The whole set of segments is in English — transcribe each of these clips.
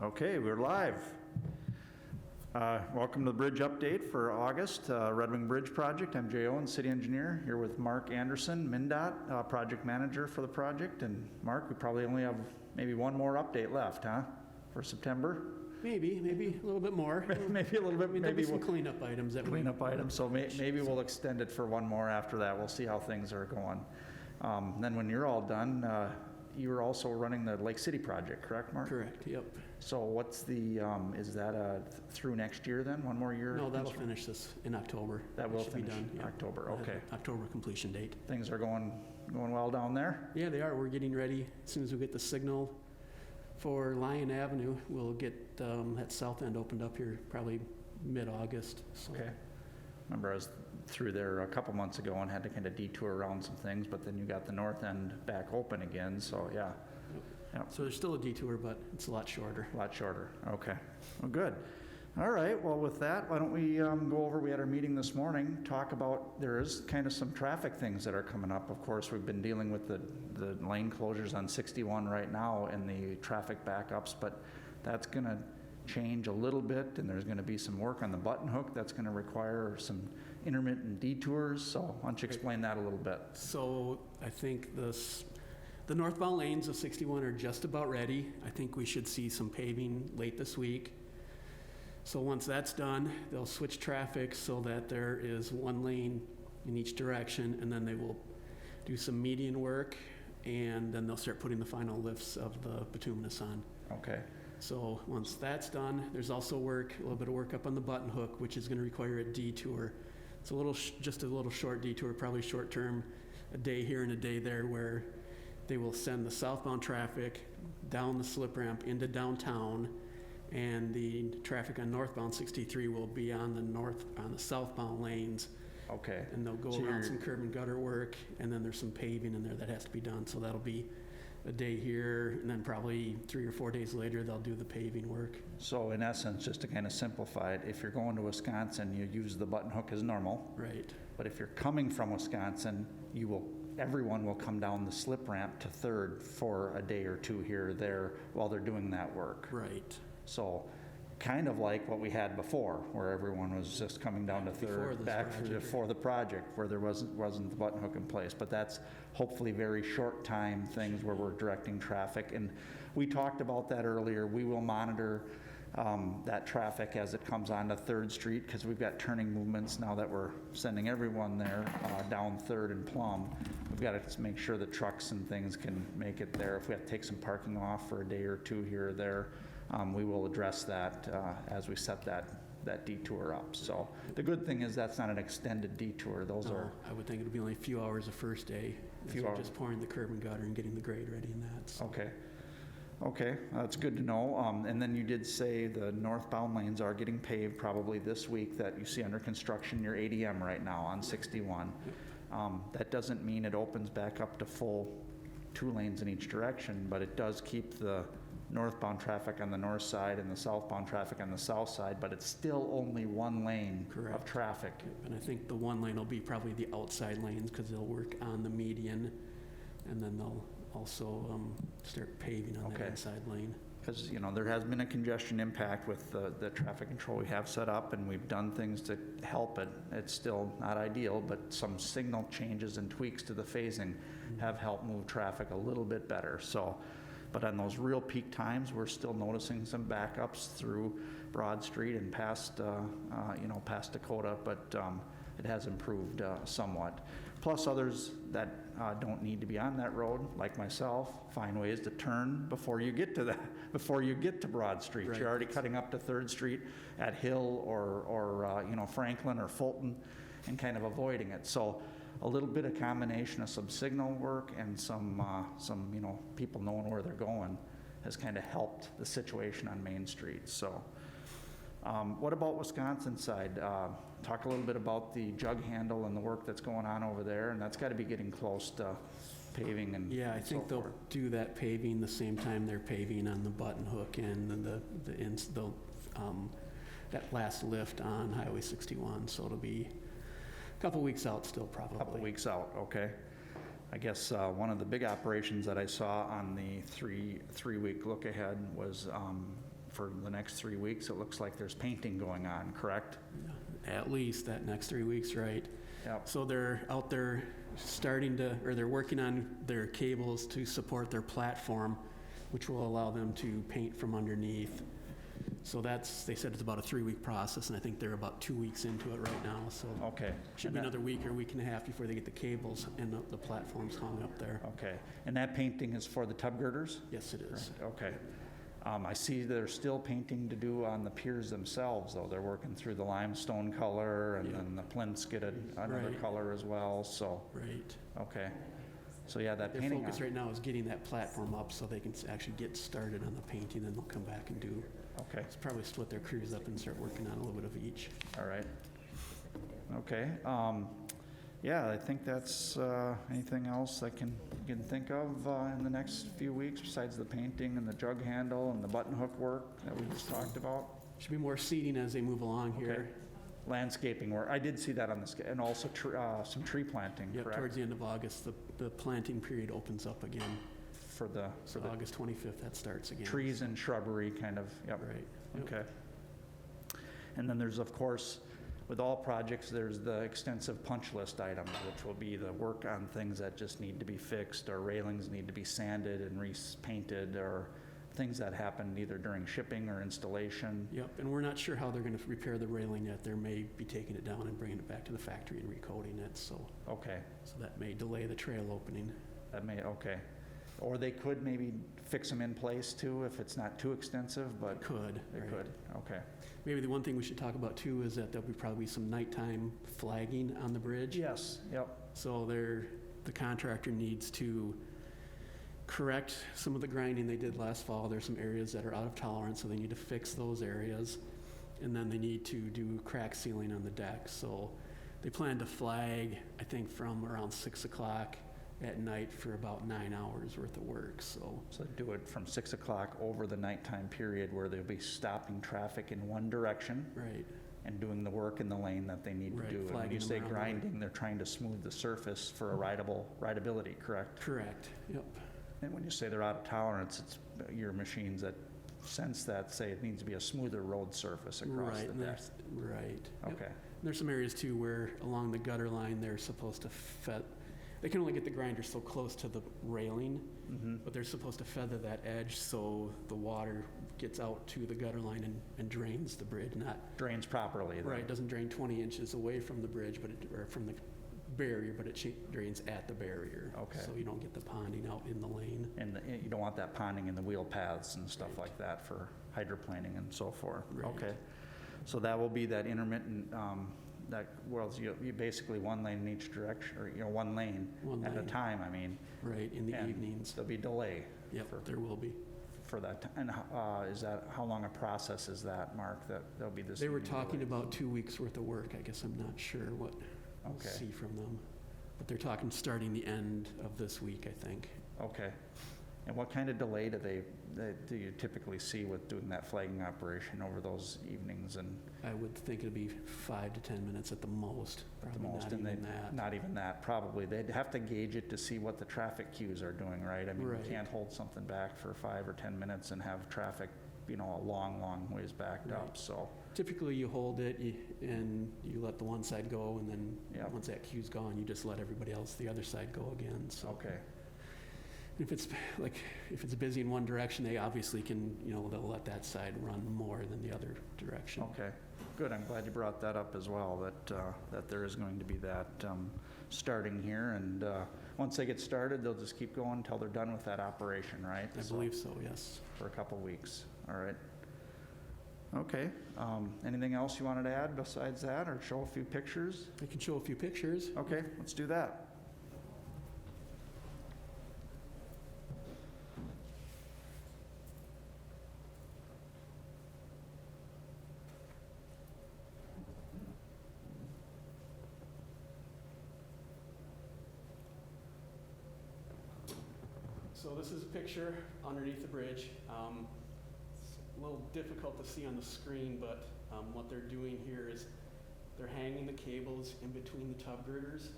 Okay, we're live. Welcome to the bridge update for August, Red Wing Bridge Project. I'm Jay Owens, City Engineer, here with Mark Anderson, MnDOT, Project Manager for the project. And Mark, we probably only have maybe one more update left, huh, for September? Maybe a little bit more. Maybe a little bit. Maybe some cleanup items that cleanup items. So maybe we'll extend it for one more after that. We'll see how things are going. Then when you're all done, you were also running the Lake City project, correct, Mark? Correct, yep. So what's the, is that through next year then, one more year? No, that'll finish this in October. That will should be finish done, yeah. October, okay. October completion date. Things are going well down there? Yeah, they are. We're getting ready. As soon as we get the signal for Lion Avenue, we'll get that south end opened up here probably mid-August. So. Okay. Remember I was through there a couple months ago and had to kind of detour around some things, but then you got the north end back open again, so yeah. Yep. So there's still a detour, but it's a lot shorter. A lot shorter, okay. Well, good. All right, well with that, why don't we go over, we had our meeting this morning, talk about, there is kind of some traffic things that are coming up. Of course, we've been dealing with the lane closures on 61 right now and the traffic backups, but that's gonna change a little bit, and there's going to be some work on the button hook that's going to require some intermittent detours. So why don't you explain that a little bit? So I think the northbound lanes of 61 are just about ready. I think we should see some paving late this week. So once that's done, they'll switch traffic so that there is one lane in each direction, and then they will do some median work, and then they'll start putting the final lifts of the bituminous on. Okay. So once that's done, there's also a little bit of work up on the button hook, which is going to require a detour. It's just a little short detour, probably short term, a day here and a day there, where they will send the southbound traffic down the slip ramp into downtown, and the traffic on northbound 63 will be on the southbound lanes. Okay. And they'll go around some curb and gutter work, and then there's some paving in there that has to be done. So that'll be a day here, and then probably 3 or 4 days later, they'll do the paving work. So in essence, just to kind of simplify it, if you're going to Wisconsin, you use the button hook as normal. Right. But if you're coming from Wisconsin, everyone will come down the slip ramp to 3rd for a day or two here or there while they're doing that work. Right. So kind of like what we had before, where everyone was just coming down to 3rd before the project, where there wasn't the button hook in place. But that's hopefully very short time things where we're directing traffic. And we talked about that earlier. We will monitor that traffic as it comes onto 3rd Street, because we've got turning movements now that we're sending everyone there down 3rd and Plum. We've got to make sure the trucks and things can make it there. If we have to take some parking off for a day or two here or there, we will address that as we set that detour up. So the good thing is that's not an extended detour. Those are. I would think it'll be only a few hours the first day. Just pouring the curb and gutter and getting the grade ready in that. So. Okay, that's good to know. And then you did say the northbound lanes are getting paved probably this week, that you see under construction your ADM right now on 61. That doesn't mean it opens back up to full 2 lanes in each direction, but it does keep the northbound traffic on the north side and the southbound traffic on the south side, but it's still only 1 lane of traffic. And I think the 1 lane will be probably the outside lanes, because they'll work on the median, and then they'll also start paving on that inside lane. Because, there has been a congestion impact with the traffic control we have set up, and we've done things to help it. It's still not ideal, but some signal changes and tweaks to the phasing have helped move traffic a little bit better. So, but on those real peak times, we're still noticing some backups through Broad Street and past Dakota, but it has improved somewhat. Plus others that don't need to be on that road, like myself, find ways to turn before you get to Broad Street. Right. You're already cutting up to 3rd Street at Hill or Franklin or Fulton and kind of avoiding it. So a little bit of combination of some signal work and some people knowing where they're going has kind of helped the situation on Main Street. So what about Wisconsin side? Talk a little bit about the jug handle and the work that's going on over there, and that's got to be getting close to paving and I think they'll do that paving the same time they're paving on the button hook and that last lift on Highway 61. So it'll be a couple weeks out still, probably. A couple weeks out, okay. I guess one of the big operations that I saw on the three-week look ahead was for the next 3 weeks, it looks like there's painting going on, correct? At least that next 3 weeks, right? Yep. So they're out there they're working on their cables to support their platform, which will allow them to paint from underneath. So they said it's about a 3-week process, and I think they're about 2 weeks into it right now, so. Okay. Should be another week or week and a half before they get the cables and the platforms hung up there. Okay. And that painting is for the tub girders? Yes, it is. Right. Okay. I see there's still painting to do on the piers themselves, though. They're working through the limestone color, and then the plinths get another color as well, so. Right. Okay. So yeah, that Their painting. focus right now is getting that platform up so they can actually get started on the painting, then they'll come back and do. Okay. It's probably split their crews up and start working on a little bit of each. All right. Okay. Yeah, I think that's anything else I can think of in the next few weeks besides the painting and the jug handle and the button hook work that we just talked about. Should be more seating as they move along here. Okay. Landscaping work. I did see that on the and also some tree planting. Yep, correct? towards the end of August, the planting period opens up again. For the August 25th, that starts again. trees and shrubbery kind of. Yep. Right. Yep. Okay. And then there's, of course, with all projects, there's the extensive punch list items, which will be the work on things that just need to be fixed, or railings need to be sanded and repainted, or things that happen either during shipping or installation. Yep, and we're not sure how they're going to repair the railing yet. They may be taking it down and bringing it back to the factory and recoating it, so. Okay. So that may delay the trail opening. Okay. Or they could maybe fix them in place too, if it's not too extensive, but. They right. could, okay. Maybe the one thing we should talk about too is that there'll be probably some nighttime flagging on the bridge. Yes, yep. So the contractor needs to correct some of the grinding they did last fall. There's some areas that are out of tolerance, so they need to fix those areas. And then they need to do crack sealing on the deck. So they plan to flag, I think, from around 6 o'clock at night for about 9 hours worth of work, so. So do it from 6 o'clock over the nighttime period where they'll be stopping traffic in one direction. Right. And doing the work in the lane that they need to do. And when you say grinding, they're trying to smooth the surface for rideability, correct? Correct, yep. And when you say they're out of tolerance, it's your machines that sense that say it needs to be a smoother road surface across the deck. Right. Okay. Yep. There's some areas too where along the gutter line they're supposed to they can only get the grinder so close to the railing, but they're supposed to feather that edge so the water gets out to the gutter line and drains the bridge, not. Drains properly. Then. Right, it doesn't drain 20 inches away from the bridge, or from the barrier, but it drains at the barrier. Okay. So you don't get the ponding out in the lane. And you don't want that ponding in the wheel paths and stuff like that for hydroplaning and so forth. Right. Okay. So that will be that intermittent, you basically one lane in each direction, or one lane at a time, I mean. Right, in the evenings. There'll be delay. Yep, there will be. For that, and how long a process is that, Mark, that there'll be this? They were talking about 2 weeks worth of work. I guess I'm not sure what we'll see from them. But they're talking starting the end of this week, I think. Okay. And what kind of delay do you typically see with doing that flagging operation over those evenings? And I would think it'd be 5 to 10 minutes at the most. Not even that, probably. They'd have to gauge it to see what the traffic queues are doing, right? I mean, you can't hold something back for 5 or 10 minutes and have traffic, a long ways backed up, so. Typically, you hold it and you let the one side go, and then once that queue's gone, you just let everybody else, the other side, go again, so. Okay. If it's busy in one direction, they obviously can, they'll let that side run more than the other direction. Okay, good. I'm glad you brought that up as well, that there is going to be that starting here. And once they get started, they'll just keep going until they're done with that operation, right? I believe so, yes. For a couple weeks. All right. Okay. Anything else you wanted to add besides that, or show a few pictures? I can show a few pictures. Okay, let's do that. So this is a picture underneath the bridge. It's a little difficult to see on the screen, but what they're doing here is they're hanging the cables in between the tub girders,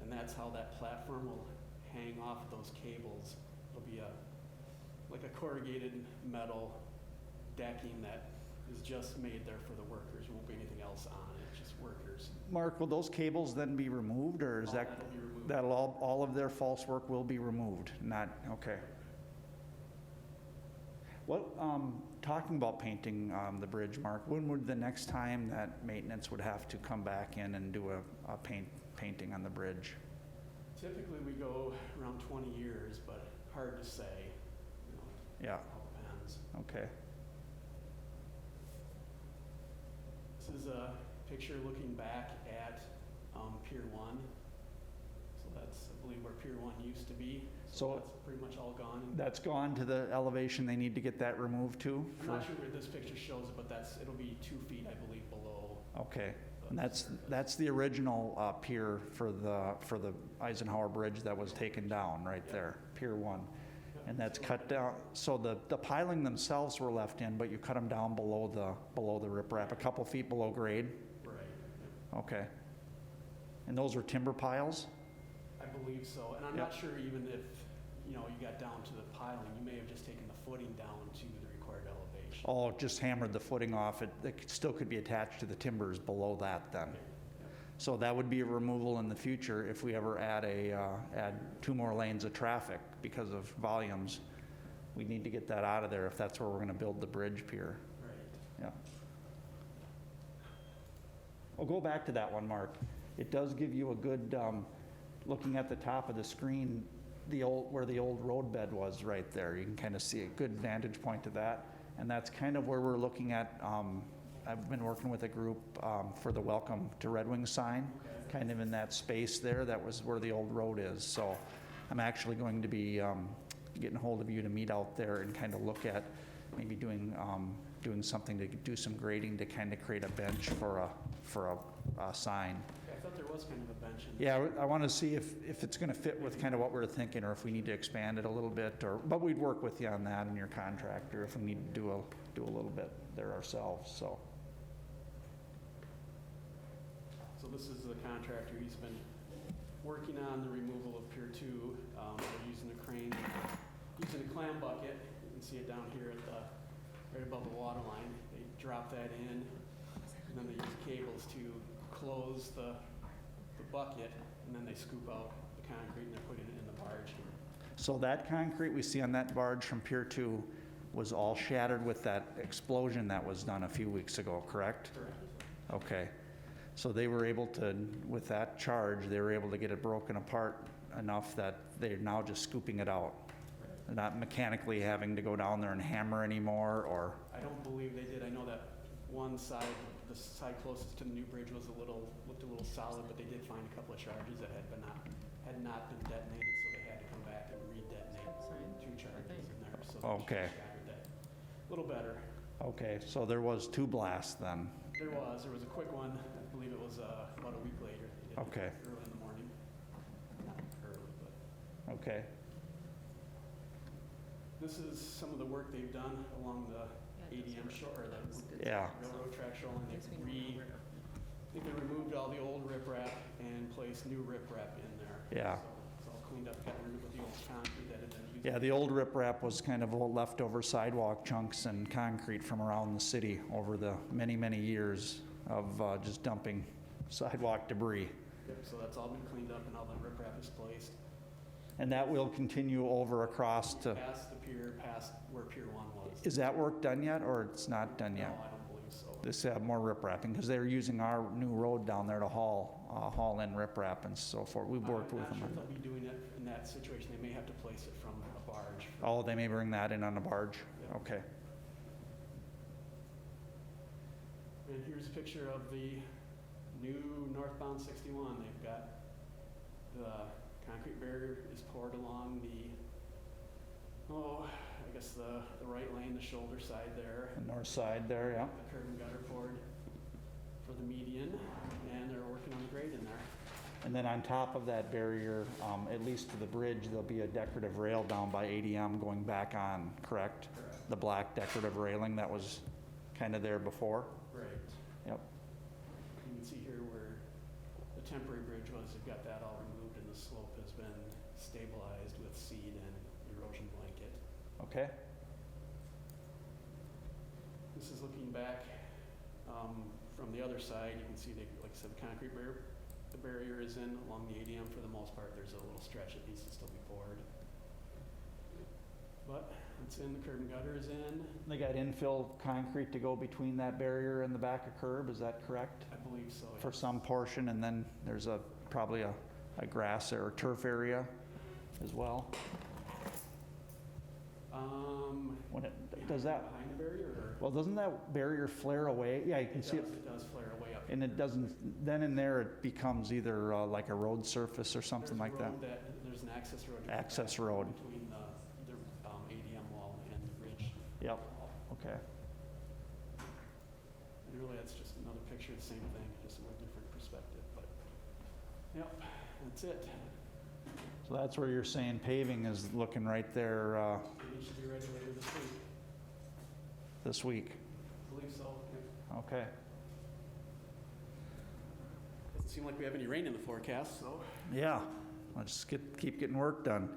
and that's how that platform will hang off those cables. It'll be like a corrugated metal decking that is just made there for the workers. There won't be anything else on it, just workers. Mark, will those cables then be removed, or is All that, that'll be removed. that'll all of their false work will be removed? Not, okay. What, talking about painting the bridge, Mark, when would the next time that maintenance would have to come back in and do a painting on the bridge? Typically, we go around 20 years, but hard to say. You know, Yeah, it all depends. okay. This is a picture looking back at Pier 1. So that's, I believe, where Pier 1 used to be. So That's pretty much all gone. that's gone to the elevation they need to get that removed to? I'm not sure where this picture shows it, but it'll be 2 feet, I believe, below. Okay, the and surface. that's the original pier for the Eisenhower Bridge that was taken down, right there, Pier 1. Yep. And that's cut down, so the piling themselves were left in, but you cut them down below the riprap, a couple feet below grade? Right. Okay. And those were timber piles? I believe so. And I'm Yep. not sure even if, you got down to the piling, you may have just taken the footing down to the required elevation. Oh, just hammered the footing off, it still could be attached to the timbers below that then? Yep. So that would be a removal in the future if we ever add 2 more lanes of traffic because of volumes. We need to get that out of there if that's where we're gonna build the bridge pier. Right. Yeah. We'll go back to that one, Mark. It does give you a good, looking at the top of the screen, where the old roadbed was right there. You can kind of see a good vantage point to that. And that's kind of where we're looking at, I've been working with a group for the Welcome to Red Wings sign, kind of in that space there. That was where the old road is. So I'm actually going to be getting hold of you to meet out there and kind of look at maybe doing something to do some grading to kind of create a bench for a sign. I thought there was kind of a bench in Yeah, I want to see if it's going to fit with kind of what we're thinking, or if we need to expand it a little bit, but we'd work with you on that and your contractor if we need to do a little bit there ourselves, so. So this is the contractor. He's been working on the removal of Pier 2. They're using a crane, using a clam bucket. You can see it down here right above the water line. They drop that in, and then they use cables to close the bucket, and then they scoop out the concrete and they're putting it in the barge here. So that concrete we see on that barge from Pier 2 was all shattered with that explosion that was done a few weeks ago, correct? Correct. Okay. So they were able to, with that charge, they were able to get it broken apart enough that they're now just scooping it out. They're not mechanically having to go down there and hammer anymore, or? I don't believe they did. I know that one side, the side closest to the new bridge looked a little solid, but they did find a couple of charges that had not been detonated, so they had to come back and re-detonate 2 charges in there. So they Okay. shattered that a little better. Okay, so there was 2 blasts then. There was a quick one. I believe it was about a week later. They did it Okay. early in the morning. Not early, but Okay. this is some of the work they've done along the ADM shore, or the Yeah. railroad track shoreline. I think they removed all the old riprap and placed new riprap in there. Yeah. So it's all cleaned up, got rid of the old concrete that had been used. Yeah, the old riprap was kind of old leftover sidewalk chunks and concrete from around the city over the many, many years of just dumping sidewalk debris. Yep, so that's all been cleaned up and all the riprap is placed. And that will continue over across to, Past the pier, past where Pier 1 was. is that work done yet, or it's not done No, yet? I don't believe so. This have more riprapping, because they're using our new road down there to haul in riprap and so forth. We've worked with them. I'm not on sure if they'll be doing it in that situation. They may have to place it from a barge. Oh, they may bring that in on a barge? Yep. Okay. And here's a picture of the new Northbound 61. They've got the concrete barrier is poured along I guess the right lane, the shoulder side there. The north side there, yeah. The curb and gutter poured for the median, and they're working on the grade in there. And then on top of that barrier, at least to the bridge, there'll be a decorative rail down by ADM going back on, correct? Correct. The black decorative railing that was kind of there before? Right. Yep. You can see here where the temporary bridge was, they've got that all removed, and the slope has been stabilized with seed and erosion blanket. Okay. This is looking back from the other side. You can see, like I said, the concrete barrier. The barrier is in along the ADM for the most part. There's a little stretch that needs to still be poured. But it's in, the curb and gutter is in. They got infill concrete to go between that barrier and the back of curb, is that correct? I believe so, For yes. some portion, and then there's probably a grass or turf area as well? When does that, Behind the barrier, or? well, doesn't that barrier flare away? Yeah, you can see it. It does flare away up. And it doesn't, then in there it becomes either like a road surface or something like that? There's an access road. Access road. Between the ADM wall and the bridge. Yep, okay. And really, that's just another picture of the same thing, just from a different perspective, but, yep, that's it. So that's where you're saying paving is looking right there It should be ready later this week. this week? I believe so, yeah. Okay. Doesn't seem like we have any rain in the forecast, so. Yeah, let's keep getting work done.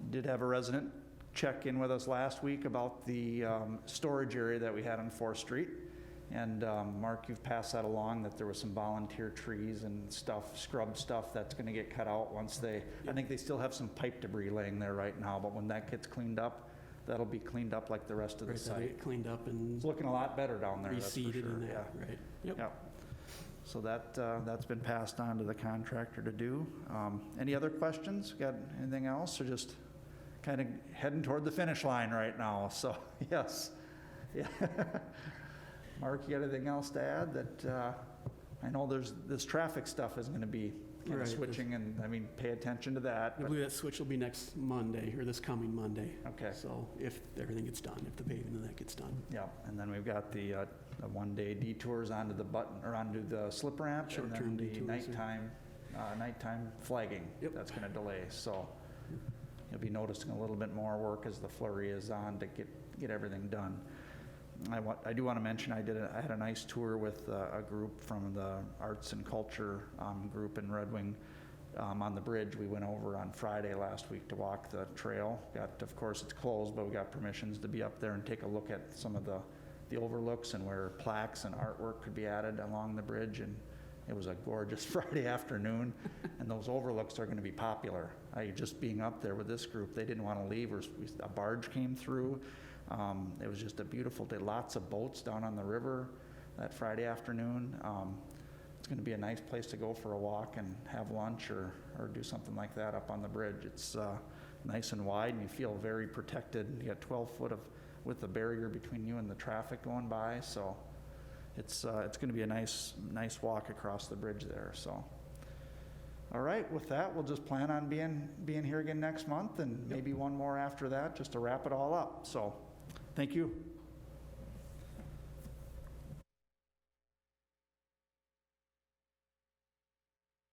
Did have a resident check in with us last week about the storage area that we had on 4th Street. And Mark, you've passed that along, that there was some volunteer trees and stuff, scrub stuff that's going to get cut out once they, I think they still have some pipe debris laying there right now, but when that gets cleaned up, that'll be cleaned up like the rest of the Right, that'll site. get cleaned up and It's looking a lot better down there, that's for reseeded sure. and Yeah. that, right? Yep. Yep. So that's been passed on to the contractor to do. Any other questions? Got anything else, or just kind of heading toward the finish line right now? So, yes. Yeah. Mark, you got anything else to add? That I know this traffic stuff is going to be kind of Right, switching, and I mean, pay attention to that. I but- believe that switch will be next Monday, or this coming Monday. Okay. So if everything gets done, if the paving and that gets done. Yeah, and then we've got the one-day detours onto the slip ramp, and Short-term then the detours, yeah. nighttime flagging. Yep. That's going to delay. So you'll be noticing a little bit more work as the flurry is on to get everything done. I do want to mention I had a nice tour with a group from the Arts and Culture group in Red Wing on the bridge. We went over on Friday last week to walk the trail. Of course, it's closed, but we got permissions to be up there and take a look at some of the overlooks and where plaques and artwork could be added along the bridge. And it was a gorgeous Friday afternoon, and those overlooks are going to be popular. Just being up there with this group, they didn't want to leave. A barge came through. It was just a beautiful day. Lots of boats down on the river that Friday afternoon. It's going to be a nice place to go for a walk and have lunch or do something like that up on the bridge. It's nice and wide, and you feel very protected. You got 12 foot with the barrier between you and the traffic going by, so it's going to be a nice walk across the bridge there. So, all right, with that, we'll just plan on being here again next month, and maybe one more after that, just to wrap it all up. So, thank you.